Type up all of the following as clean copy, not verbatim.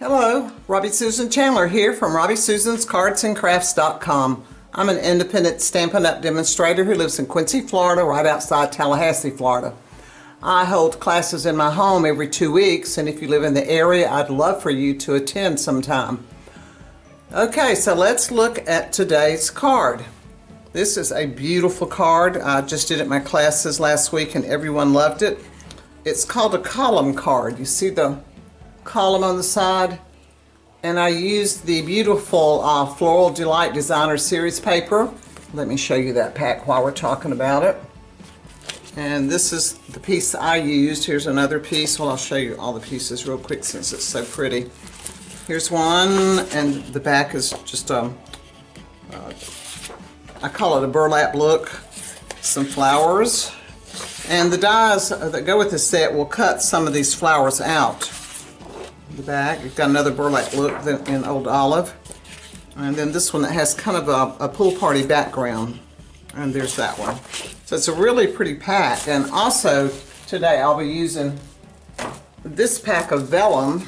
Hello, Robbie Susan Chandler here from RobbieSusansCardsandCrafts.com. I'm an independent Stampin' Up! Demonstrator who lives in Quincy, Florida, right outside Tallahassee, Florida. I hold classes in my home every 2 weeks, and if you live in the area, I'd love for you to attend sometime. Okay, so let's look at today's card. This is a beautiful card. I just did it in my classes last week and everyone loved it. It's called a column card. You see the column on the side, and I used the beautiful Floral Delight Designer Series paper. Let me show you that pack while we're talking about it. And this is the piece I used. Here's another piece. Well, I'll show you all the pieces real quick since it's so pretty. Here's one, and the back is just I call it a burlap look. Some flowers, and the dies that go with the set will cut some of these flowers out. The back, you've got another burlap look in Old Olive, and then this one that has kind of a pool party background, and there's that one. So it's a really pretty pack. And also today I'll be using this pack of vellum,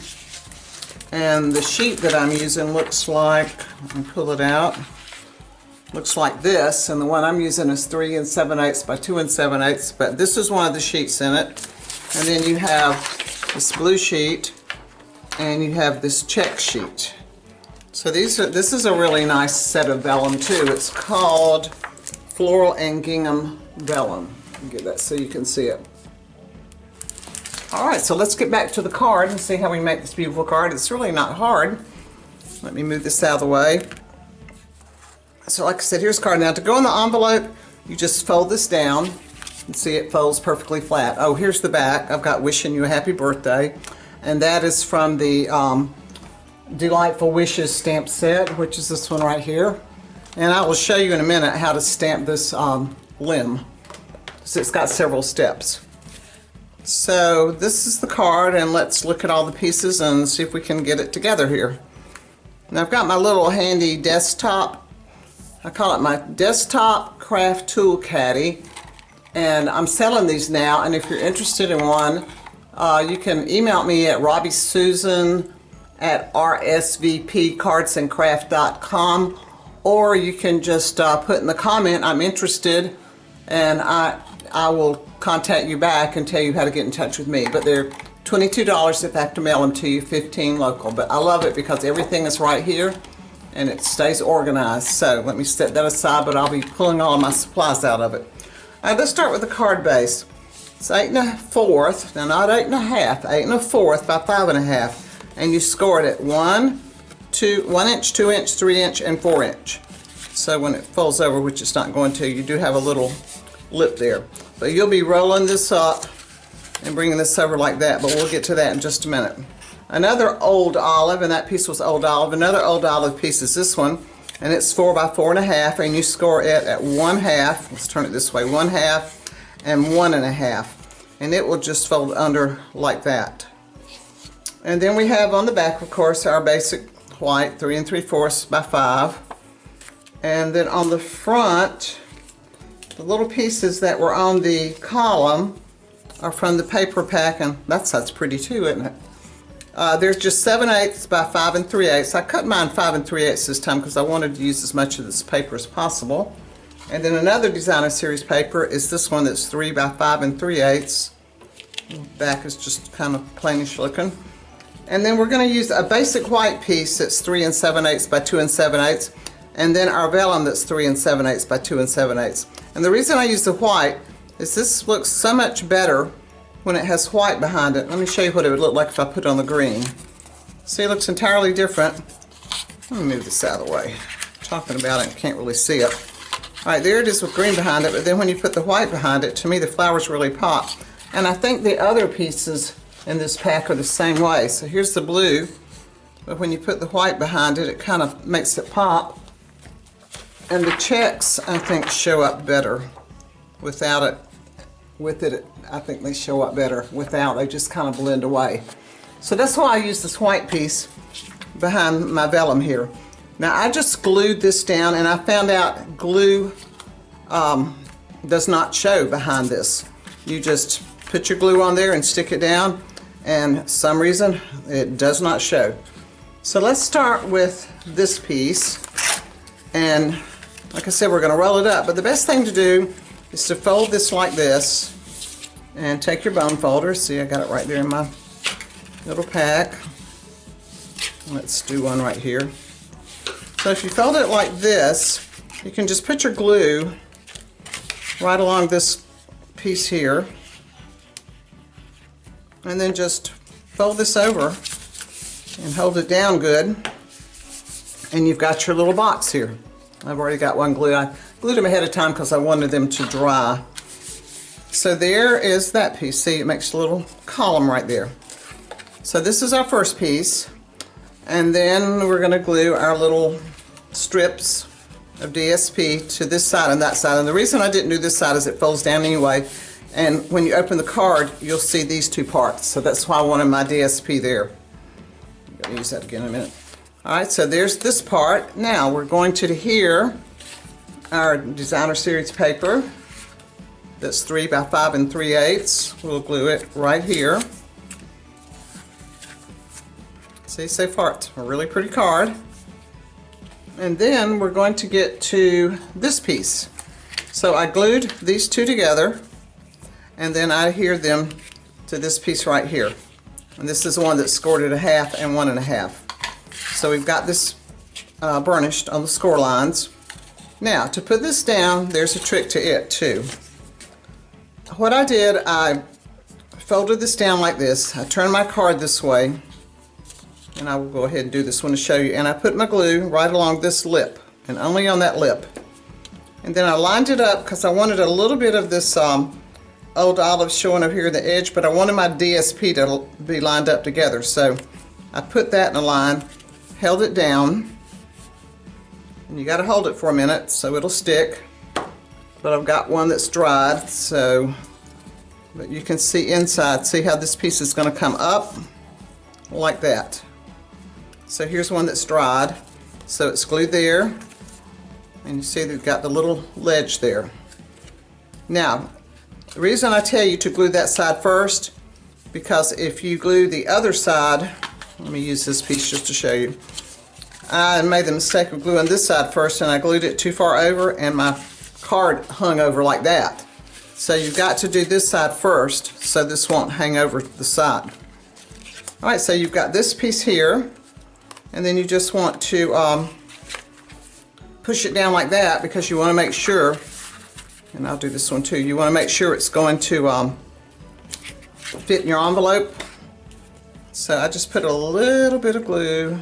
and the sheet that I'm using looks like, let me pull it out, looks like this, and the one I'm using is 3 7/8 by 2 7/8, but this is one of the sheets in it. And then you have this blue sheet, and you have this check sheet. So this is a really nice set of vellum too. It's called Floral and Gingham Vellum. I'll get that so you can see it. Alright, so let's get back to the card and see how we make this beautiful card. It's really not hard. Let me move this out of the way. So like I said, here's the card. Now to go in the envelope, you just fold this down and see it folds perfectly flat. Oh, here's the back. I've got wishing you a happy birthday. And that is from the Delightful Wishes stamp set, which is this one right here. And I will show you in a minute how to stamp this limb. So it's got several steps. So this is the card, and let's look at all the pieces and see if we can get it together here. Now I've got my little handy desktop, I call it my desktop craft tool caddy, and I'm selling these now, and if you're interested in one, you can email me at robbiesusan@rsvpcardsandcraft.com, or you can just put in the comment, I'm interested, and I will contact you back and tell you how to get in touch with me. But they're $22 if I have to mail them to you, $15 local. But I love it because everything is right here and it stays organized. So let me set that aside, but I'll be pulling all of my supplies out of it. All right, let's start with the card base. It's 8 1/4, now not 8 1/2, 8 1/4 by 5 1/2, and you score it at 1 inch, 2 inch, 3 inch, and 4 inch. So when it folds over, which it's not going to, you do have a little lip there. But you'll be rolling this up and bringing this over like that, but we'll get to that in just a minute. Another Old Olive, and that piece was Old Olive. Another Old Olive piece is this one, and it's 4 by 4 1/2, and you score it at 1/2. Let's turn it this way, 1/2 and 1 1/2, and it will just fold under like that. And then we have on the back, of course, our basic white 3 3/4 by 5, and then on the front, the little pieces that were on the column are from the paper pack, and that's pretty too, isn't it? There's just 7/8 by 5 3/8. I cut mine 5 3/8 this time because I wanted to use as much of this paper as possible. And then another Designer Series paper is this one that's 3 by 5 3/8. The back is just kind of plainish looking. And then we're going to use a basic white piece that's 3 7/8 by 2 7/8, and then our vellum that's 3 7/8 by 2 7/8. And the reason I use the white is this looks so much better when it has white behind it. Let me show you what it would look like if I put it on the green. See, it looks entirely different. Let me move this out of the way. I'm talking about it and can't really see it. Alright, there it is with green behind it, but then when you put the white behind it, to me the flowers really pop. And I think the other pieces in this pack are the same way. So here's the blue, but when you put the white behind it, it kind of makes it pop. And the checks, I think, show up better without it. With it, I think they show up better. Without, they just kind of blend away. So that's why I use this white piece behind my vellum here. Now I just glued this down, and I found out glue does not show behind this. You just put your glue on there and stick it down, and some reason it does not show. So let's start with this piece, and like I said, we're going to roll it up, but the best thing to do is to fold this like this and take your bone folder. See, I got it right there in my little pack. Let's do one right here. So if you fold it like this, you can just put your glue right along this piece here, and then just fold this over and hold it down good, and you've got your little box here. I've already got one glued. I glued them ahead of time because I wanted them to dry. So there is that piece. See, it makes a little column right there. So this is our first piece, and then we're going to glue our little strips of DSP to this side and that side. And the reason I didn't do this side is it folds down anyway, and when you open the card you'll see these two parts. So that's why I wanted my DSP there. I'm going to use that again in a minute. Alright, so there's this part. Now we're going to adhere our designer series paper that's 3 by 5 3/8. We'll glue it right here. See, so far it's a really pretty card. And then we're going to get to this piece. So I glued these two together, and then I adhered them to this piece right here. And this is the one that's scored at 1/2 and 1 1/2. So we've got this burnished on the score lines. Now to put this down, there's a trick to it too. What I did, I folded this down like this. I turned my card this way, and I will go ahead and do this one to show you. And I put my glue right along this lip, and only on that lip. And then I lined it up because I wanted a little bit of this old olive showing up here at the edge, but I wanted my DSP to be lined up together. So I put that in a line, held it down, and you got to hold it for a minute so it'll stick. But I've got one that's dried, so but you can see inside. See how this piece is going to come up like that. So here's one that's dried, so it's glued there, and you see they've got the little ledge there. Now the reason I tell you to glue that side first, because if you glue the other side, let me use this piece just to show you. I made the mistake of gluing this side first, and I glued it too far over, and my card hung over like that. So you've got to do this side first so this won't hang over the side. Alright, so you've got this piece here, and then you just want to push it down like that because you want to make sure, and I'll do this one too, you want to make sure it's going to fit in your envelope. So I just put a little bit of glue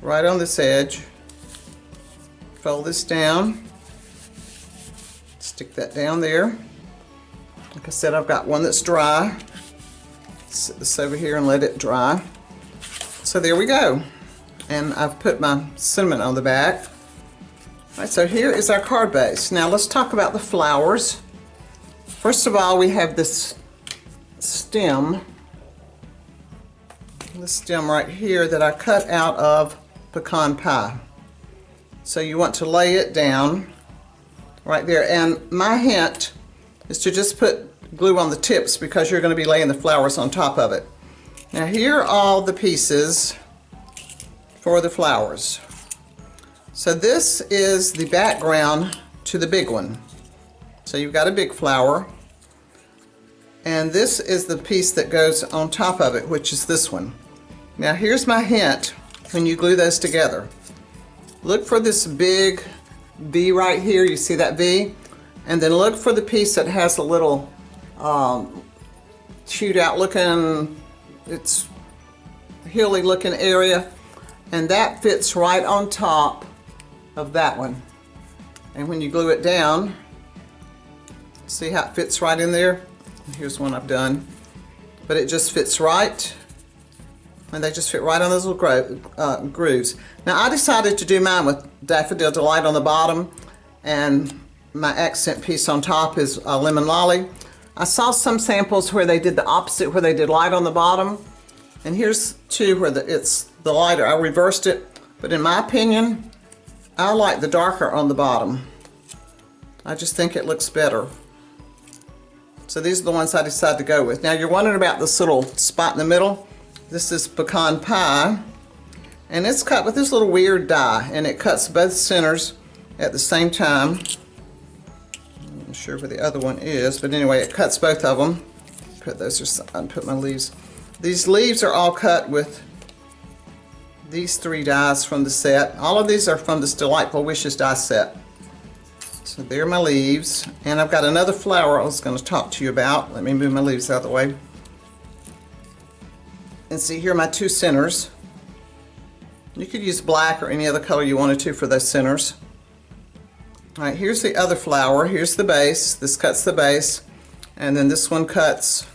right on this edge, fold this down, stick that down there. Like I said, I've got one that's dry. Set this over here and let it dry. So there we go. And I've put my cinnamon on the back. All right, so here is our card base. Now let's talk about the flowers. First of all, we have this stem right here that I cut out of pecan pie. So you want to lay it down right there, and my hint is to just put glue on the tips because you're going to be laying the flowers on top of it. Now here are all the pieces for the flowers. So this is the background to the big one. So you've got a big flower, and this is the piece that goes on top of it, which is this one. Now here's my hint when you glue those together. Look for this big V right here, you see that V? And then look for the piece that has a little chewed out looking, it's hilly looking area, and that fits right on top of that one. And when you glue it down, see how it fits right in there? Here's one I've done, but it just fits right, and they just fit right on those little grooves. Now I decided to do mine with Daffodil Delight on the bottom, and my accent piece on top is Lemon Lolly. I saw some samples where they did the opposite, where they did light on the bottom, and here's two where it's the lighter. I reversed it, but in my opinion, I like the darker on the bottom. I just think it looks better. So these are the ones I decided to go with. Now you're wondering about this little spot in the middle. This is pecan pie. And it's cut with this little weird die, and it cuts both centers at the same time. I'm not sure where the other one is, but anyway, it cuts both of them. Put those aside, put my leaves. These leaves are all cut with these 3 dies from the set. All of these are from this Delightful Wishes die set. So there are my leaves, and I've got another flower I was going to talk to you about. Let me move my leaves out of the way. And see, here are my 2 centers. You could use black or any other color you wanted to for those centers. All right, here's the other flower. Here's the base. This cuts the base, and then this one cuts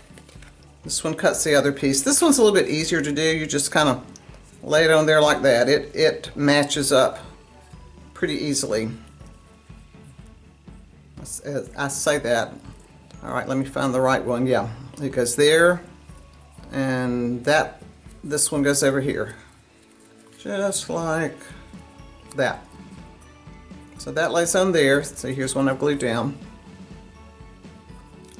the other piece. This one's a little bit easier to do. You just kind of lay it on there like that. It matches up pretty easily. I say that. All right, let me find the right one. Yeah, it goes there, and this one goes over here, just like that. So that lays on there. So here's one I've glued down,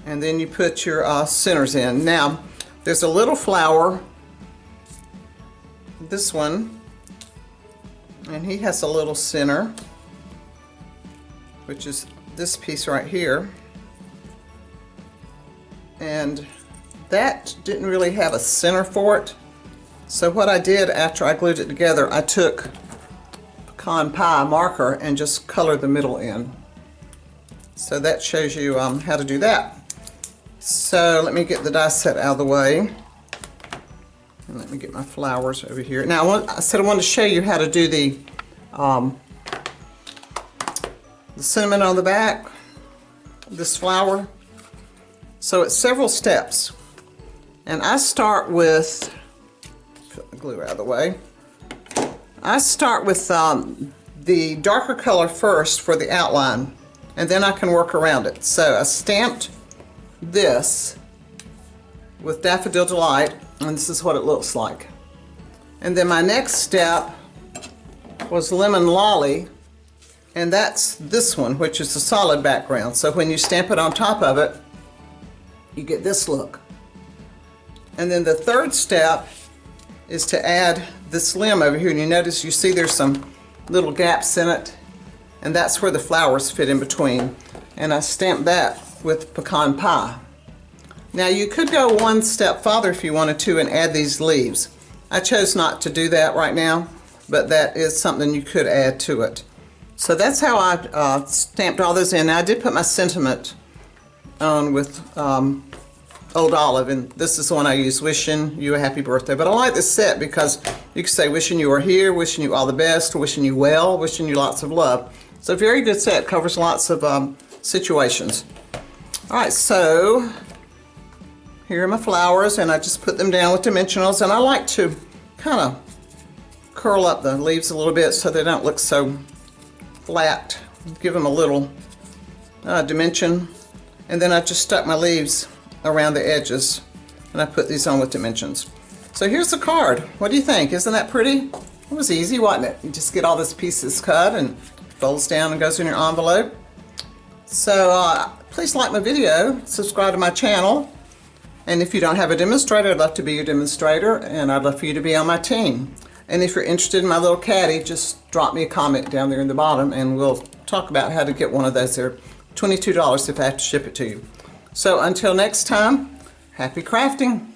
and then you put your centers in. Now there's a little flower, this one, and he has a little center, which is this piece right here, and that didn't really have a center for it. So what I did after I glued it together, I took pecan pie marker and just colored the middle in. So that shows you how to do that. So let me get the die set out of the way, and let me get my flowers over here. Now I said I wanted to show you how to do the cinnamon on the back, this flower. So it's several steps, and I start with, put the glue out of the way, I start with the darker color first for the outline, and then I can work around it. So I stamped this with Daffodil Delight, and this is what it looks like. And then my next step was Lemon Lolly, and that's this one, which is a solid background. So when you stamp it on top of it, you get this look. And then the third step is to add this limb over here, and you notice, you see there's some little gaps in it, and that's where the flowers fit in between. And I stamped that with pecan pie. Now you could go one step farther if you wanted to and add these leaves. I chose not to do that right now, but that is something you could add to it. So that's how I stamped all those in. Now I did put my sentiment on with Old Olive, and this is the one I use, wishing you a happy birthday. But I like this set because you can say wishing you were here, wishing you all the best, wishing you well, wishing you lots of love. So a very good set, covers lots of situations. All right, so here are my flowers, and I just put them down with dimensionals, and I like to kind of curl up the leaves a little bit so they don't look so flat. Give them a little dimension, and then I just stuck my leaves around the edges, and I put these on with dimensions. So here's the card. What do you think? Isn't that pretty? It was easy, wasn't it? You just get all these pieces cut and folds down and goes in your envelope. So please like my video, subscribe to my channel, and if you don't have a demonstrator, I'd love to be your demonstrator, and I'd love for you to be on my team. And if you're interested in my little caddy, just drop me a comment down there in the bottom, and we'll talk about how to get one of those. They're $22 if I have to ship it to you. So until next time, happy crafting.